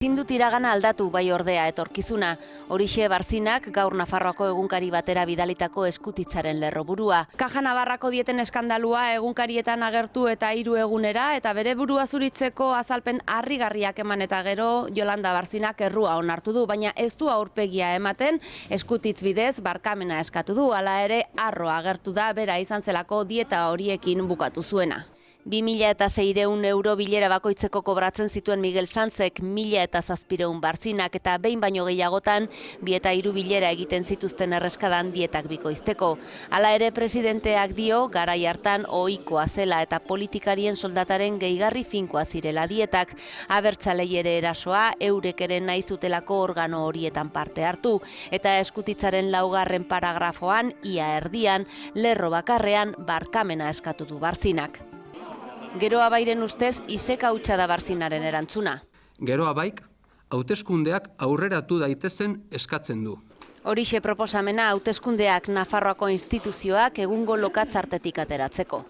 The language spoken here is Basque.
Ezin dut iragana aldatu bai ordea etorkizuna. Horixe Barzinak gaur Nafarroako egunkari batera bidalitako eskutitzaren lerroburua. Kaja Navarrako dieten eskandalua egunkarietan agertu eta 3 egunera eta bere burua zuritzeko azalpen harrigarriak eman eta gero Yolanda Barzinak errua onartu du, baina ez du aurpegia ematen, eskutitz bidez barkamena eskatu du, hala ere harro agertu da bera izan zelako dieta horiekin bukatu zuena. 2.600 euro bilera bakoitzeko kobratzen zituen Miguel Sanzek 1.700 Barzinak eta behin baino gehiagotan 2 eta 3 bilera egiten zituzten erreskadan dietak bikoizteko. Hala ere presidenteak dio garai hartan ohikoa zela eta politikarien soldataren gehigarri finkoa zirela dietak. Abertzalei ere erasoa eurek ere nahi zutelako organo horietan parte hartu eta eskutitzaren 4. paragrafoan ia erdian lerro bakarrean barkamena eskatu du Barzinak. Gero Abairen ustez iseka hutsa da Barzinaren erantzuna. Gero Abaik hauteskundeak aurreratu daitezen eskatzen du. Horixe proposamena hauteskundeak Nafarroako instituzioak egungo lokatzartetik ateratzeko.